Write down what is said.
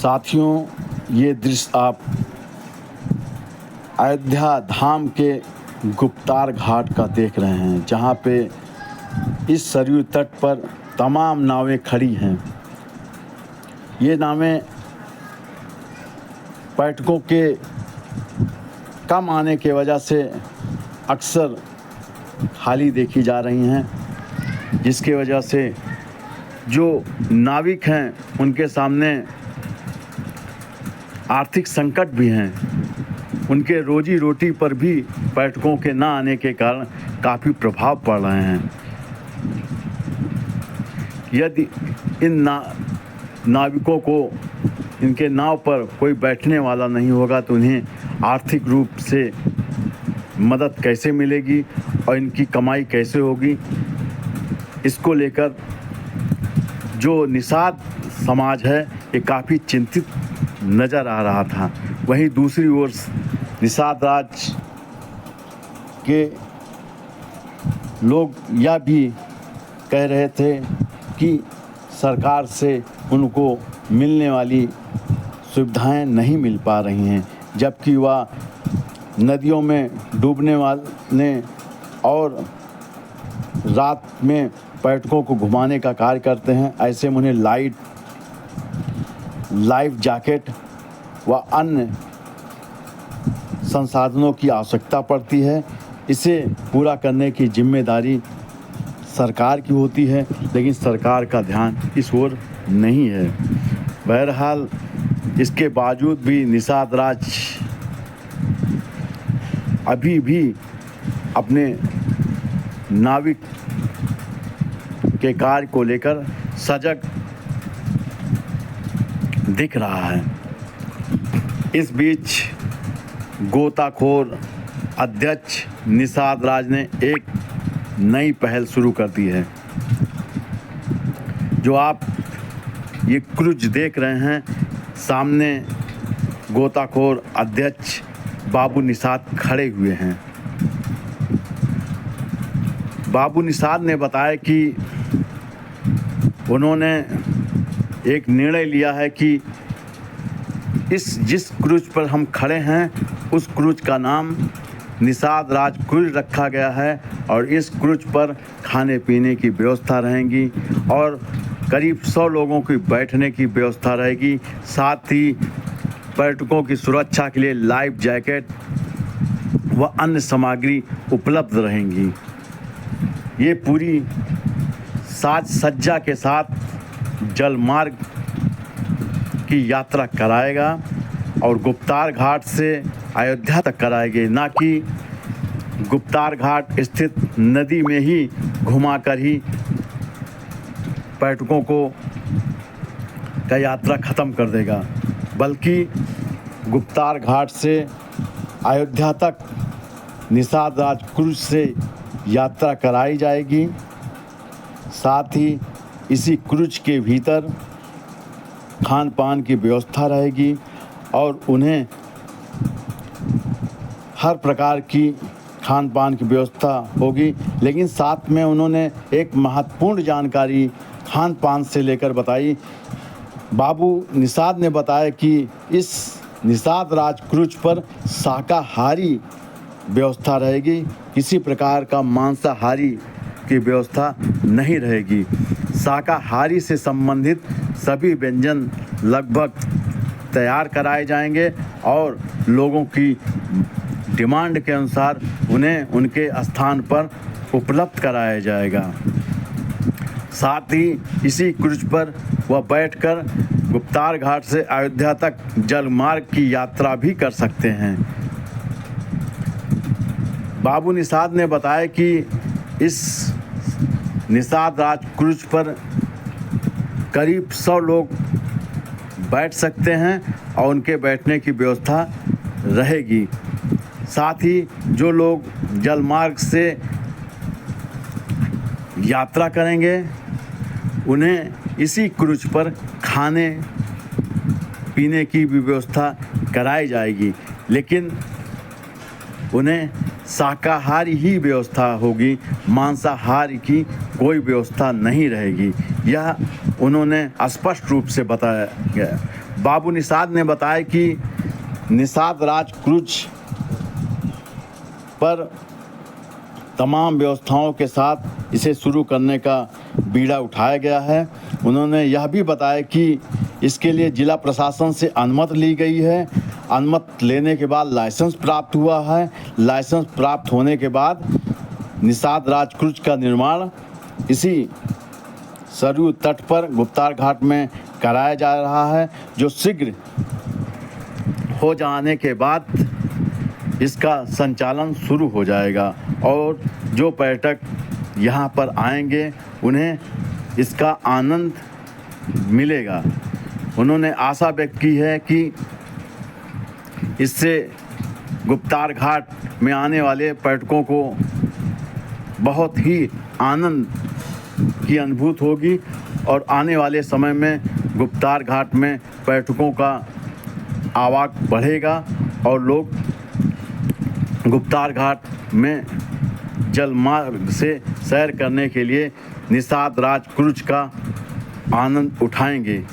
साथियों, ये दृश्य आप अयोध्या धाम के गुप्तार घाट का देख रहे हैं, जहाँ पे इस सरयू तट पर तमाम नावें खड़ी हैं। ये नावें पर्यटकों के कम आने की वजह से अक्सर खाली देखी जा रही हैं, जिसकी वजह से जो नाविक हैं उनके सामने आर्थिक संकट भी हैं। उनके रोजी रोटी पर भी पर्यटकों के ना आने के कारण काफ़ी प्रभाव पड़ रहे हैं। यदि इन नाविकों को इनके नाव पर कोई बैठने वाला नहीं होगा तो उन्हें आर्थिक रूप से मदद कैसे मिलेगी और इनकी कमाई कैसे होगी, इसको लेकर जो निषाद समाज है ये काफ़ी चिंतित नज़र आ रहा था। वहीं दूसरी ओर निषाद राज के लोग यह भी कह रहे थे कि सरकार से उनको मिलने वाली सुविधाएं नहीं मिल पा रही हैं, जबकि वह नदियों में डूबने वाले और रात में पर्यटकों को घुमाने का कार्य करते हैं। ऐसे में उन्हें लाइफ जैकेट व अन्य संसाधनों की आवश्यकता पड़ती है। इसे पूरा करने की जिम्मेदारी सरकार की होती है, लेकिन सरकार का ध्यान इस ओर नहीं है। बहरहाल इसके बावजूद भी निषाद राज अभी भी अपने नाविक के कार्य को लेकर सजग दिख रहा है। इस बीच गोताखोर अध्यक्ष निषाद राज ने एक नई पहल शुरू कर दी है। जो आप ये क्रूज देख रहे हैं, सामने गोताखोर अध्यक्ष बाबू निषाद खड़े हुए हैं। बाबू निषाद ने बताया कि उन्होंने एक निर्णय लिया है कि जिस क्रूज पर हम खड़े हैं उस क्रूज का नाम निषाद राज क्रूज रखा गया है और इस क्रूज पर खाने पीने की व्यवस्था रहेगी और करीब 100 लोगों की बैठने की व्यवस्था रहेगी। साथ ही पर्यटकों की सुरक्षा के लिए लाइफ जैकेट व अन्य सामग्री उपलब्ध रहेंगी। ये पूरी साज सज्जा के साथ जलमार्ग की यात्रा कराएगा और गुप्तार घाट से अयोध्या तक कराएगी, ना कि गुप्तार घाट स्थित नदी में ही घुमाकर ही पर्यटकों को का यात्रा ख़त्म कर देगा, बल्कि गुप्तार घाट से अयोध्या तक निषाद राज क्रूज से यात्रा कराई जाएगी। साथ ही इसी क्रूज के भीतर खान पान की व्यवस्था रहेगी और उन्हें हर प्रकार की खान पान की व्यवस्था होगी। लेकिन साथ में उन्होंने एक महत्वपूर्ण जानकारी खान पान से लेकर बताई। बाबू निषाद ने बताया कि इस निषाद राज क्रूज पर शाकाहारी व्यवस्था रहेगी, किसी प्रकार का मांसाहारी की व्यवस्था नहीं रहेगी। शाकाहारी से संबंधित सभी व्यंजन लगभग तैयार कराए जाएंगे और लोगों की डिमांड के अनुसार उन्हें उनके स्थान पर उपलब्ध कराया जाएगा। साथ ही इसी क्रूज पर वह बैठकर गुप्तार घाट से अयोध्या तक जलमार्ग की यात्रा भी कर सकते हैं। बाबू निषाद ने बताया कि इस निषाद राज क्रूज पर करीब 100 लोग बैठ सकते हैं और उनके बैठने की व्यवस्था रहेगी। साथ ही जो लोग जलमार्ग से यात्रा करेंगे उन्हें इसी क्रूज पर खाने पीने की भी व्यवस्था कराई जाएगी, लेकिन उन्हें शाकाहारी ही व्यवस्था होगी, मांसाहारी की कोई व्यवस्था नहीं रहेगी। यह उन्होंने स्पष्ट रूप से बताया गया। बाबू निषाद ने बताया कि निषाद राज क्रूज पर तमाम व्यवस्थाओं के साथ इसे शुरू करने का बीड़ा उठाया गया है। उन्होंने यह भी बताया कि इसके लिए जिला प्रशासन से अनुमति ली गई है। अनुमति लेने के बाद लाइसेंस प्राप्त हुआ है। लाइसेंस प्राप्त होने के बाद निषाद राज क्रूज का निर्माण इसी सरयू तट पर गुप्तार घाट में कराया जा रहा है, जो शीघ्र हो जाने के बाद इसका संचालन शुरू हो जाएगा और जो पर्यटक यहाँ पर आएंगे उन्हें इसका आनंद मिलेगा। उन्होंने आशा व्यक्त की है कि इससे गुप्तार घाट में आने वाले पर्यटकों को बहुत ही आनंद की अनुभूति होगी और आने वाले समय में गुप्तार घाट में पर्यटकों का आवागमन बढ़ेगा और लोग गुप्तार घाट में जलमार्ग से सैर करने के लिए निषाद राज क्रूज का आनंद उठाएंगे।